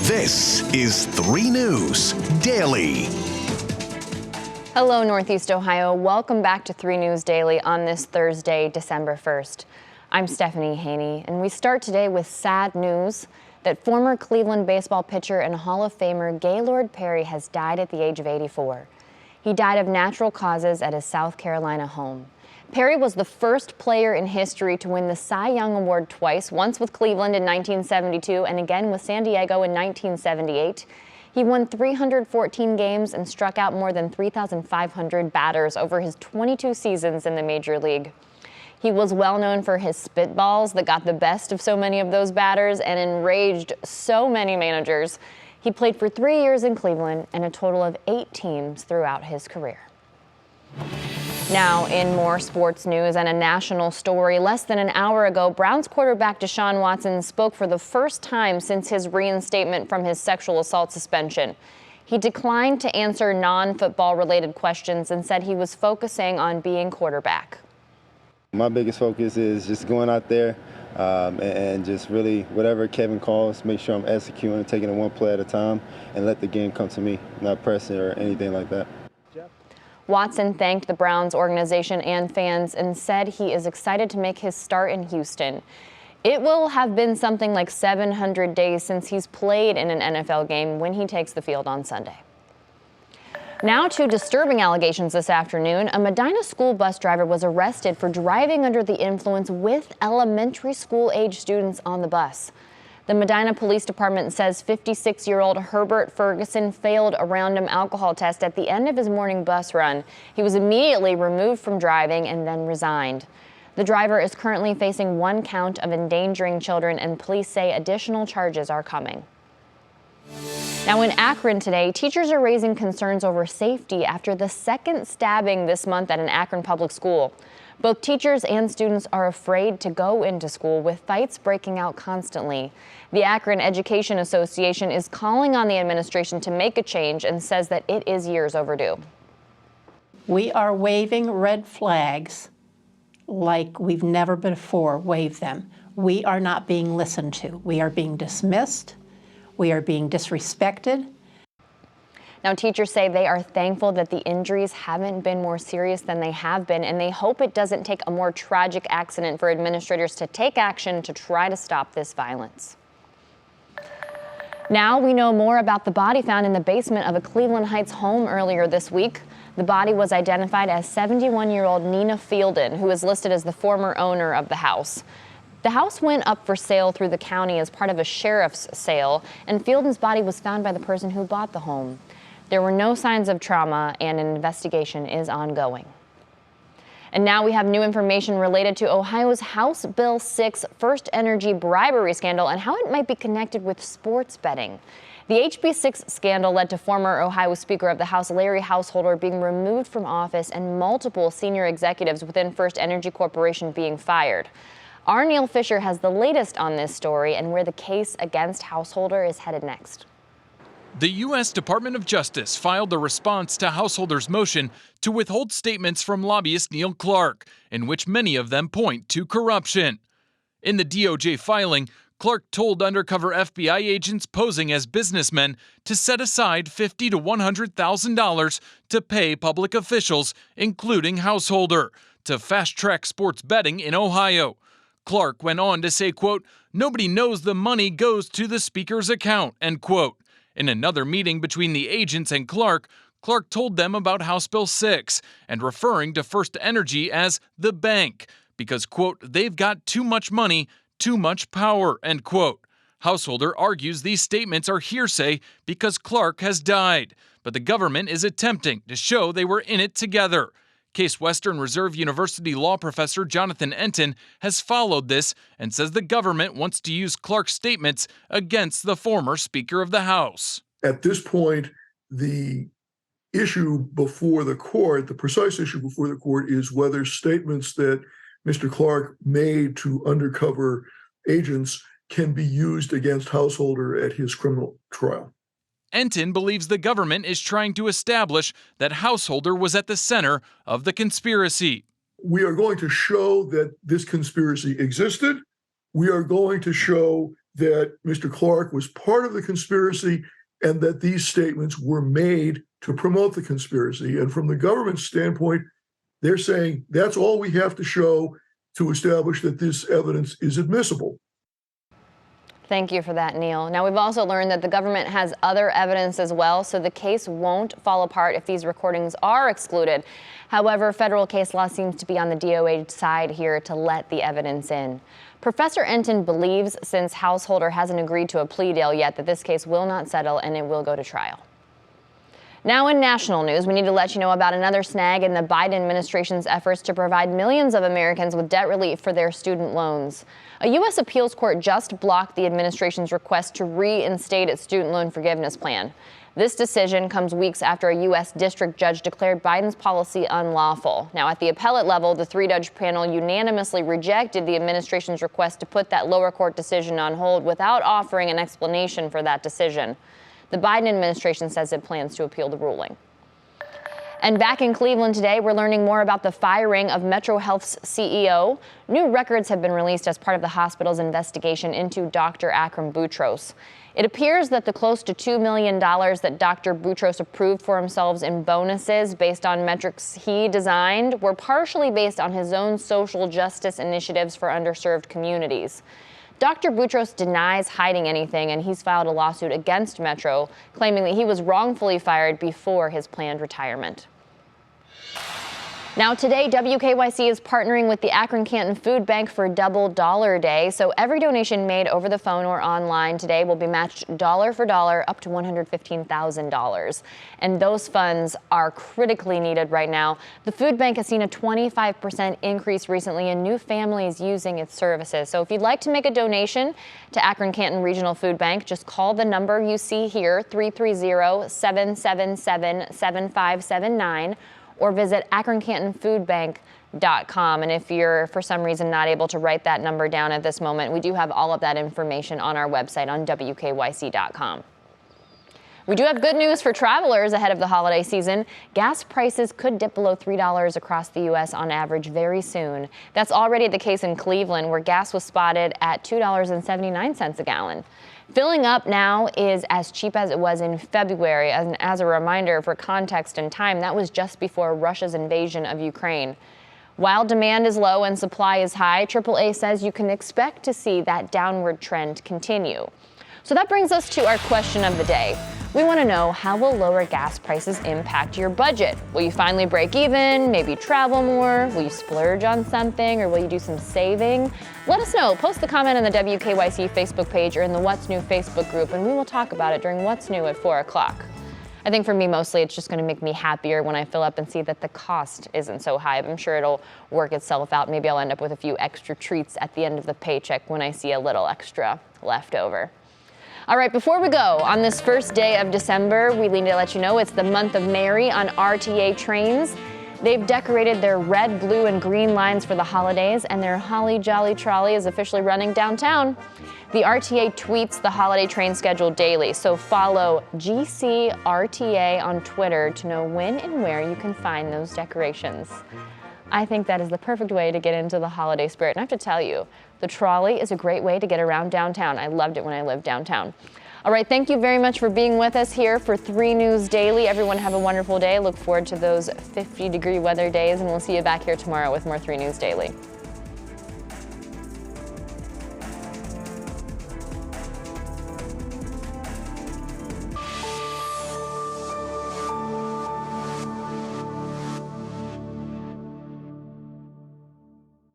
This is 3 News Daily. Hello, Northeast Ohio. Welcome back to 3 News Daily on this Thursday, December 1st. I'm Stephanie Haney, and we start today with sad news that former Cleveland baseball pitcher and Hall of Famer Gaylord Perry has died at the age of 84. He died of natural causes at his South Carolina home. Perry was the first player in history to win the Cy Young Award twice, once with Cleveland in 1972 and again with San Diego in 1978. He won 314 games and struck out more than 3,500 batters over his 22 seasons in the Major League. He was well known for his spitballs that got the best of so many of those batters and enraged so many managers. He played for 3 years in Cleveland and a total of 8 teams throughout his career. Now, in more sports news and a national story, less than an hour ago, Browns quarterback Deshaun Watson spoke for the first time since his reinstatement from his sexual assault suspension. He declined to answer non-football related questions and said he was focusing on being quarterback. My biggest focus is just going out there and just really whatever Kevin calls, make sure I'm executing and taking it one play at a time and let the game come to me, not pressing or anything like that. Watson thanked the Browns organization and fans and said he is excited to make his start in Houston. It will have been something like 700 days since he's played in an NFL game when he takes the field on Sunday. Now to disturbing allegations this afternoon. A Medina school bus driver was arrested for driving under the influence with elementary school-age students on the bus. The Medina Police Department says 56-year-old Herbert Ferguson failed a random alcohol test at the end of his morning bus run. He was immediately removed from driving and then resigned. The driver is currently facing 1 count of endangering children, and police say additional charges are coming. Now in Akron today, teachers are raising concerns over safety after the second stabbing this month at an Akron Public School. Both teachers and students are afraid to go into school, with fights breaking out constantly. The Akron Education Association is calling on the administration to make a change and says that it is years overdue. We are waving red flags like we've never before waved them. We are not being listened to. We are being dismissed. We are being disrespected. Now, teachers say they are thankful that the injuries haven't been more serious than they have been, and they hope it doesn't take a more tragic accident for administrators to take action to try to stop this violence. Now we know more about the body found in the basement of a Cleveland Heights home earlier this week. The body was identified as 71-year-old Nina Fielden, who is listed as the former owner of the house. The house went up for sale through the county as part of a sheriff's sale, and Fielden's body was found by the person who bought the home. There were no signs of trauma, and an investigation is ongoing. And now we have new information related to Ohio's House Bill 6 FirstEnergy bribery scandal and how it might be connected with sports betting. The HB 6 scandal led to former Ohio Speaker of the House Larry Householder being removed from office and multiple senior executives within FirstEnergy Corporation being fired. Our Neil Fisher has the latest on this story and where the case against Householder is headed next. The U.S. Department of Justice filed a response to Householder's motion to withhold statements from lobbyist Neil Clark, in which many of them point to corruption. In the DOJ filing, Clark told undercover FBI agents posing as businessmen to set aside $50,000 to $100,000 to pay public officials, including Householder, to fast-track sports betting in Ohio. Clark went on to say, quote, "Nobody knows the money goes to the speaker's account," end quote. In another meeting between the agents and Clark, Clark told them about House Bill 6 and referring to FirstEnergy as the bank because, quote, "they've got too much money, too much power," end quote. Householder argues these statements are hearsay because Clark has died, but the government is attempting to show they were in it together. Case Western Reserve University law professor Jonathan Enton has followed this and says the government wants to use Clark's statements against the former Speaker of the House. At this point, the issue before the court, the precise issue before the court, is whether statements that Mr. Clark made to undercover agents can be used against Householder at his criminal trial. Enton believes the government is trying to establish that Householder was at the center of the conspiracy. We are going to show that this conspiracy existed. We are going to show that Mr. Clark was part of the conspiracy and that these statements were made to promote the conspiracy. And from the government's standpoint, they're saying that's all we have to show to establish that this evidence is admissible. Thank you for that, Neil. Now, we've also learned that the government has other evidence as well, so the case won't fall apart if these recordings are excluded. However, federal case law seems to be on the DOA side here to let the evidence in. Professor Enton believes, since Householder hasn't agreed to a plea deal yet, that this case will not settle and it will go to trial. Now in national news, we need to let you know about another snag in the Biden administration's efforts to provide millions of Americans with debt relief for their student loans. A U.S. appeals court just blocked the administration's request to reinstate its student loan forgiveness plan. This decision comes weeks after a U.S. district judge declared Biden's policy unlawful. Now, at the appellate level, the three-judge panel unanimously rejected the administration's request to put that lower court decision on hold without offering an explanation for that decision. The Biden administration says it plans to appeal the ruling. And back in Cleveland today, we're learning more about the firing of MetroHealth's CEO. New records have been released as part of the hospital's investigation into Dr. Akron Boutros. It appears that the close to $2 million that Dr. Boutros approved for himself in bonuses based on metrics he designed were partially based on his own social justice initiatives for underserved communities. Dr. Boutros denies hiding anything, and he's filed a lawsuit against Metro, claiming that he was wrongfully fired before his planned retirement. Now today, WKYC is partnering with the Akron Canton Food Bank for Double Dollar Day. So every donation made over the phone or online today will be matched dollar for dollar up to $115,000. And those funds are critically needed right now. The food bank has seen a 25% increase recently in new families using its services. So if you'd like to make a donation to Akron Canton Regional Food Bank, just call the number you see here, 330-777-7579. or visit akroncantonfoodbank.com. And if you're, for some reason, not able to write that number down at this moment, we do have all of that information on our website on WKYC.com. We do have good news for travelers ahead of the holiday season. Gas prices could dip below $3 across the U.S. on average very soon. That's already the case in Cleveland, where gas was spotted at $2.79 a gallon. Filling up now is as cheap as it was in February. And as a reminder, for context and time, that was just before Russia's invasion of Ukraine. While demand is low and supply is high, AAA says you can expect to see that downward trend continue. So that brings us to our question of the day. We want to know, how will lower gas prices impact your budget? Will you finally break even, maybe travel more? Will you splurge on something, or will you do some saving? Let us know. Post the comment on the WKYC Facebook page or in the What's New Facebook group, and we will talk about it during What's New at 4 o'clock. I think for me, mostly, it's just going to make me happier when I fill up and see that the cost isn't so high. I'm sure it'll work itself out. Maybe I'll end up with a few extra treats at the end of the paycheck when I see a little extra left over. All right, before we go, on this first day of December, we need to let you know it's the month of Mary on RTA trains. They've decorated their red, blue, and green lines for the holidays, and their Holly Jolly Trolley is officially running downtown. The RTA tweets the holiday train schedule daily, so follow GCRTA on Twitter to know when and where you can find those decorations. I think that is the perfect way to get into the holiday spirit. And I have to tell you, the trolley is a great way to get around downtown. I loved it when I lived downtown. All right, thank you very much for being with us here for 3 News Daily. Everyone have a wonderful day. Look forward to those 50-degree weather days, and we'll see you back here tomorrow with more 3 News Daily.